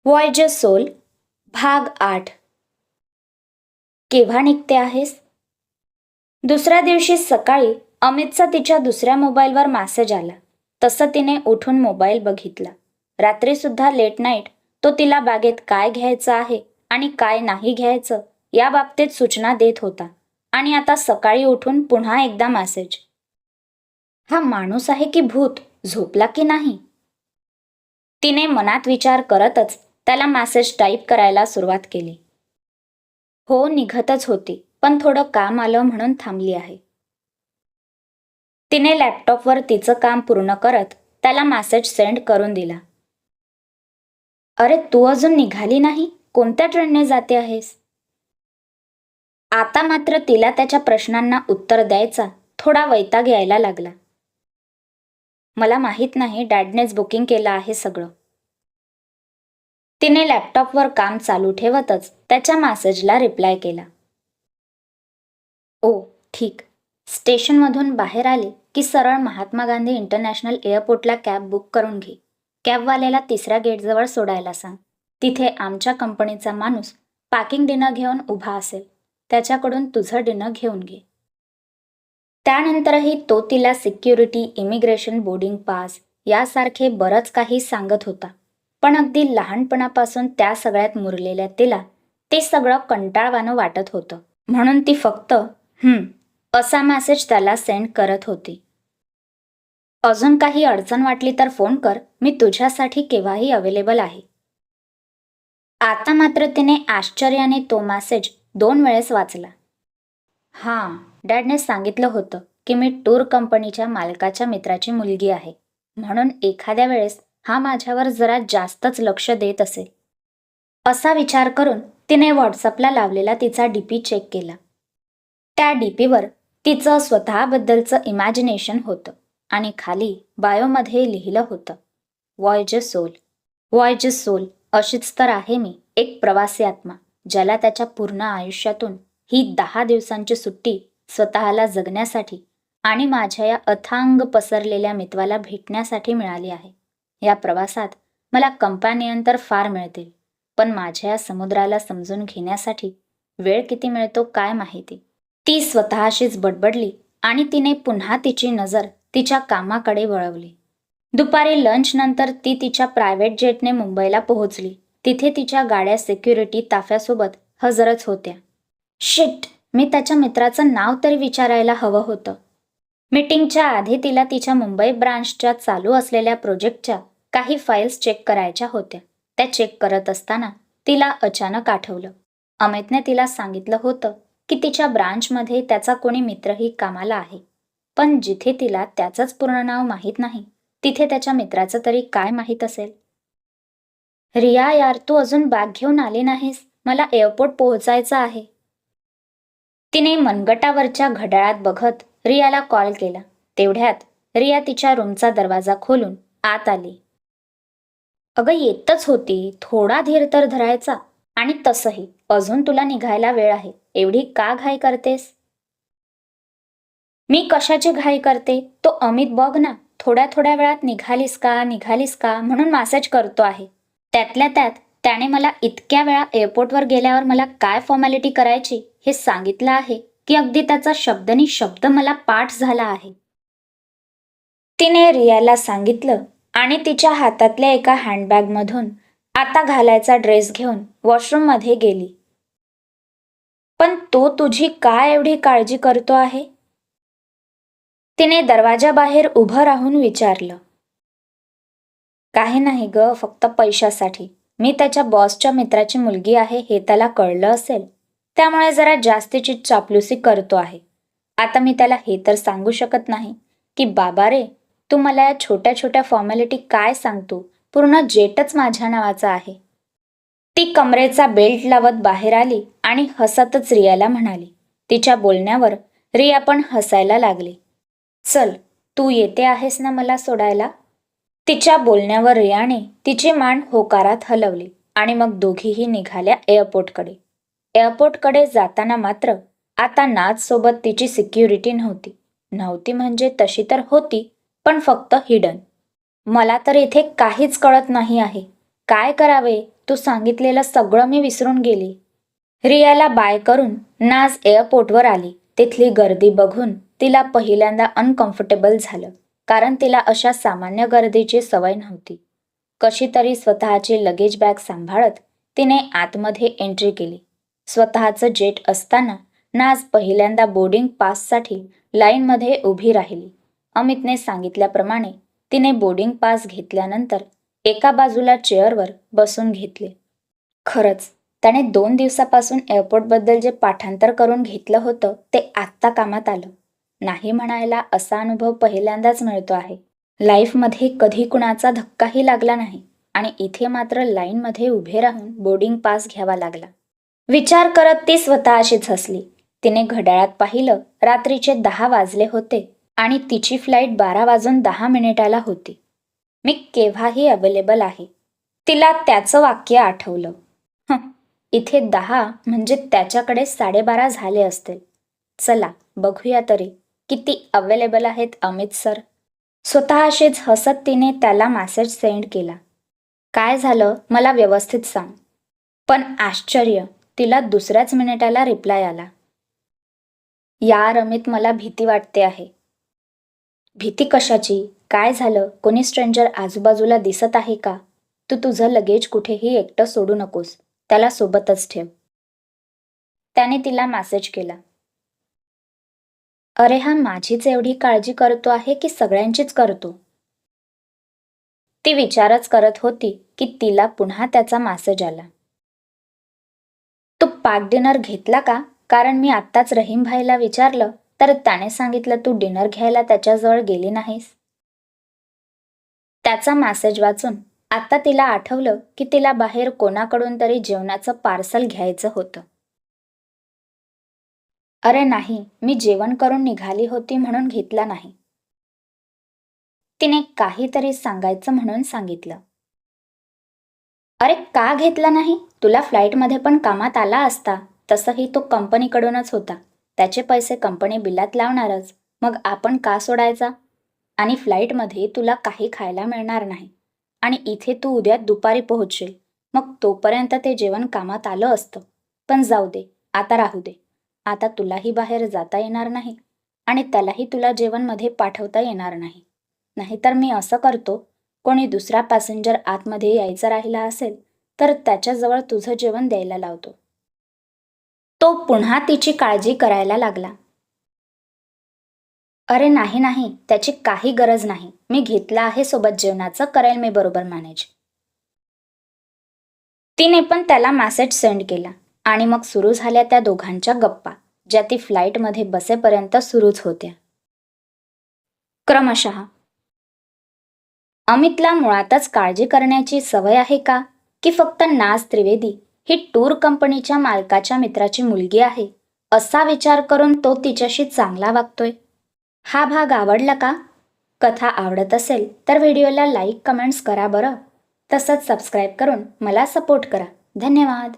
Voyager soul भाग 8. केव्हा निघते आहेस? दुसऱ्या दिवशी सकाळी अमितचा तिच्या दुसऱ्या मोबाईलवर मेसेज आला. तसं तिने उठून मोबाईल बघितला. रात्रीसुद्धा लेट नाईट तो तिला बॅगेत काय घ्यायचं आहे आणि काय नाही घ्यायचं या बाबतीत सूचना देत होता. आणि आता सकाळी उठून पुन्हा एकदा मेसेज. हा माणूस आहे की भूत? झोपला की नाही? तिने मनात विचार करतच त्याला मेसेज टाईप करायला सुरुवात केली. हो, निघतच होती, पण थोडं काम आलं म्हणून थांबली आहे. तिने लॅपटॉपवर तिचं काम पूर्ण करत त्याला मेसेज सेंड करून दिला. अरे, तू अजून निघाली नाही? कोणत्या ट्रेनने जाते आहेस? आता मात्र तिला त्याच्या प्रश्नांना उत्तर द्यायचा थोडा वैताग यायला लागला. मला माहीत नाही, डॅडनेच बुकिंग केलं आहे सगळं. तिने लॅपटॉपवर काम चालू ठेवतच त्याच्या मेसेजला रिप्लाय केला. ओ ठीक. स्टेशनमधून बाहेर आले की सरळ महात्मा गांधी इंटरनॅशनल एअरपोर्टला कॅब बुक करून घे. कॅबवाल्याला तिसऱ्या गेटजवळ सोडायला सांग. तिथे आमच्या कंपनीचा माणूस पॅकिंग डिनर घेऊन उभा असेल. त्याच्याकडून तुझं डिनर घेऊन घे. त्यानंतरही तो तिला सिक्युरिटी, इमिग्रेशन, बोर्डिंग पास यासारखे बरंच काही सांगत होता. पण अगदी लहानपणापासून त्या सगळ्यात मुरलेल्या तिला ते सगळं कंटाळवाणं वाटत होतं. म्हणून ती फक्त असा मेसेज त्याला सेंड करत होती. अजून काही अडचण वाटली तर फोन कर, मी तुझ्यासाठी केव्हाही अवेलेबल आहे. आता मात्र तिने आश्चर्याने तो मेसेज 2 वेळेस वाचला. हां, डॅडने सांगितलं होतं की मी टूर कंपनीच्या मालकाच्या मित्राची मुलगी आहे, म्हणून एखाद्या वेळेस हा माझ्यावर जरा जास्तच लक्ष देत असेल. असा विचार करून तिने व्हॉट्सअपला लावलेला तिचा डीपी चेक केला. त्या डीपीवर तिचं स्वतःबद्दलचं इमॅजिनेशन होतं आणि खाली बायोमध्ये लिहिलं होतं, वॉयजर सोल. वॉयजर सोल अशीच तर आहे मी, एक प्रवासी आत्मा, ज्याला त्याच्या पूर्ण आयुष्यातून ही 10 दिवसांची सुट्टी स्वतःला जगण्यासाठी आणि माझ्या या अथांग पसरलेल्या मित्वाला भेटण्यासाठी मिळाली आहे. या प्रवासात मला कंपॅनियन तर फार मिळतील, पण माझ्या या समुद्राला समजून घेण्यासाठी वेळ किती मिळतो काय माहिती. ती स्वतःशीच बडबडली आणि तिने पुन्हा तिची नजर तिच्या कामाकडे वळवली. दुपारी लंच नंतर ती तिच्या प्रायव्हेट जेटने मुंबईला पोहोचली. तिथे तिच्या गाड्या सिक्युरिटी ताफ्यासोबत हजरच होत्या. शिट, मी त्याच्या मित्राचं नाव तरी विचारायला हवं होतं. मीटिंगच्या आधी तिला तिच्या मुंबई ब्रांचच्या चालू असलेल्या प्रोजेक्टच्या काही फाईल्स चेक करायच्या होत्या. त्या चेक करत असताना तिला अचानक आठवलं, अमितने तिला सांगितलं होतं की तिच्या ब्रांचमध्ये त्याचा कोणी मित्रही कामाला आहे. पण जिथे तिला त्याचंच पूर्ण नाव माहीत नाही, तिथे त्याच्या मित्राचं तरी काय माहीत असेल. रिया यार, तू अजून बॅग घेऊन आली नाहीस. मला एअरपोर्ट पोहोचायचं आहे. तिने मनगटावरच्या घड्याळात बघत रियाला कॉल केला. तेवढ्यात रिया तिच्या रूमचा दरवाजा खोलून आत आली. अगं, येतच होती, थोडा धीर तर धरायचा. आणि तसंही अजून तुला निघायला वेळ आहे, एवढी का घाई करतेस? मी कशाची घाई करते? तो अमित बघ ना, थोड्या थोड्या वेळात निघालीस का म्हणून मेसेज करतो आहे. त्यातल्या त्यात त्याने मला इतक्या वेळा एअरपोर्टवर गेल्यावर मला काय फॉर्मॅलिटी करायची हे सांगितलं आहे की अगदी त्याचा शब्दनी शब्द मला पाठ झाला आहे. तिने रियाला सांगितलं आणि तिच्या हातातल्या एका हँडबॅगमधून आता घालायचा ड्रेस घेऊन वॉशरूममध्ये गेली. पण तो तुझी काय एवढी काळजी करतो आहे? तिने दरवाजाबाहेर उभं राहून विचारलं. काही नाही ग, फक्त पैशासाठी. मी त्याच्या बॉसच्या मित्राची मुलगी आहे हे त्याला कळलं असेल, त्यामुळे जरा जास्तीची चापलुसी करतो आहे. आता मी त्याला हे तर सांगू शकत नाही की बाबा रे, तू मला या छोट्या छोट्या फॉर्मॅलिटी काय सांगतो, पूर्ण जेटच माझ्या नावाचा आहे. ती कमरेचा बेल्ट लावत बाहेर आली आणि हसतच रियाला म्हणाली. तिच्या बोलण्यावर रिया पण हसायला लागली. चल, तू येते आहेस ना मला सोडायला? तिच्या बोलण्यावर रियाने तिची मान होकारात हलवली आणि मग दोघीही निघाल्या एअरपोर्टकडे. एअरपोर्टकडे जाताना मात्र आता नाथ सोबत तिची सिक्युरिटी नव्हती म्हणजे तशी तर होती, पण फक्त हिडन. मला तर इथे काहीच कळत नाही आहे. काय करावे, तू सांगितलेलं सगळं मी विसरून गेली. रियाला बाय करून नाज एअरपोर्टवर आली. तिथली गर्दी बघून तिला पहिल्यांदा अनकम्फर्टेबल झालं, कारण तिला अशा सामान्य गर्दीची सवय नव्हती. कशी तरी स्वतःची लगेज बॅग सांभाळत तिने आतमध्ये एंट्री केली. स्वतःचं जेट असताना नाज पहिल्यांदा बोर्डिंग पाससाठी लाईनमध्ये उभी राहिली. अमितने सांगितल्याप्रमाणे तिने बोर्डिंग पास घेतल्यानंतर एका बाजूला चेअरवर बसून घेतले. खरंच त्याने 2 दिवसापासून एअरपोर्टबद्दल जे पाठांतर करून घेतलं होतं ते आत्ता कामात आलं. नाही म्हणायला असा अनुभव पहिल्यांदाच मिळतो आहे. लाईफमध्ये कधी कुणाचा धक्काही लागला नाही आणि इथे मात्र लाईनमध्ये उभे राहून बोर्डिंग पास घ्यावा लागला. विचार करत ती स्वतःशीच हसली. तिने घड्याळात पाहिलं, रात्रीचे 10 वाजले होते आणि तिची फ्लाईट 12:10 होती. मी केव्हाही अवेलेबल आहे. तिला त्याचं वाक्य आठवलं. इथे 10 म्हणजे त्याच्याकडे 12:30 झाले असतील. चला बघूया तरी किती अवेलेबल आहेत अमित सर. स्वतःशीच हसत तिने त्याला मेसेज सेंड केला. काय झालं मला व्यवस्थित सांग. पण आश्चर्य, तिला दुसऱ्याच मिनिटाला रिप्लाय आला. यार अमित, मला भीती वाटते आहे. भीती कशाची? काय झालं? कोणी स्ट्रेंजर आजूबाजूला दिसत आहे का? तू तुझं लगेज कुठेही एकटं सोडू नकोस, त्याला सोबतच ठेव. त्याने तिला मेसेज केला. अरे हा माझीच एवढी काळजी करतो आहे की सगळ्यांचीच करतो? ती विचारच करत होती की तिला पुन्हा त्याचा मेसेज आला. तू पॅक डिनर घेतला का? कारण मी आत्ताच रहीम भाईला विचारलं तर त्याने सांगितलं तू डिनर घ्यायला त्याच्याजवळ गेली नाहीस. त्याचा मेसेज वाचून आता तिला आठवलं की तिला बाहेर कोणाकडून तरी जेवणाचं पार्सल घ्यायचं होतं. अरे नाही, मी जेवण करून निघाली होती म्हणून घेतला नाही. तिने काहीतरी सांगायचं म्हणून सांगितलं. अरे का घेतला नाही? तुला फ्लाईटमध्ये पण कामात आला असता. तसंही तो कंपनीकडूनच होता. त्याचे पैसे कंपनी बिलात लावणारच. मग आपण का सोडायचा? आणि फ्लाईटमध्ये तुला काही खायला मिळणार नाही आणि इथे तू उद्या दुपारी पोहोचशील. मग तोपर्यंत ते जेवण कामात आलं असतं. पण जाऊ दे, आता राहू दे. आता तुलाही बाहेर जाता येणार नाही आणि त्यालाही तुला जेवणमध्ये पाठवता येणार नाही. नाहीतर मी असं करतो, कोणी दुसरा पॅसेंजर आतमध्ये यायचा राहिला असेल तर त्याच्याजवळ तुझं जेवण द्यायला लावतो. तो पुन्हा तिची काळजी करायला लागला. अरे नाही नाही, त्याची काही गरज नाही. मी घेतलं आहे सोबत जेवणाचं, करेल मी बरोबर मॅनेज. तिने पण त्याला मेसेज सेंड केला आणि मग सुरू झाल्या त्या दोघांच्या गप्पा, ज्या ती फ्लाईटमध्ये बसेपर्यंत सुरूच होत्या. क्रमशः अमितला मुळातच काळजी करण्याची सवय आहे का? की फक्त नाज त्रिवेदी ही टूर कंपनीच्या मालकाच्या मित्राची मुलगी आहे असा विचार करून तो तिच्याशी चांगला वागतोय? हा भाग आवडला का? कथा आवडत असेल तर व्हिडिओला लाईक कमेंट्स करा बरं. तसंच सबस्क्राईब करून मला सपोर्ट करा. धन्यवाद.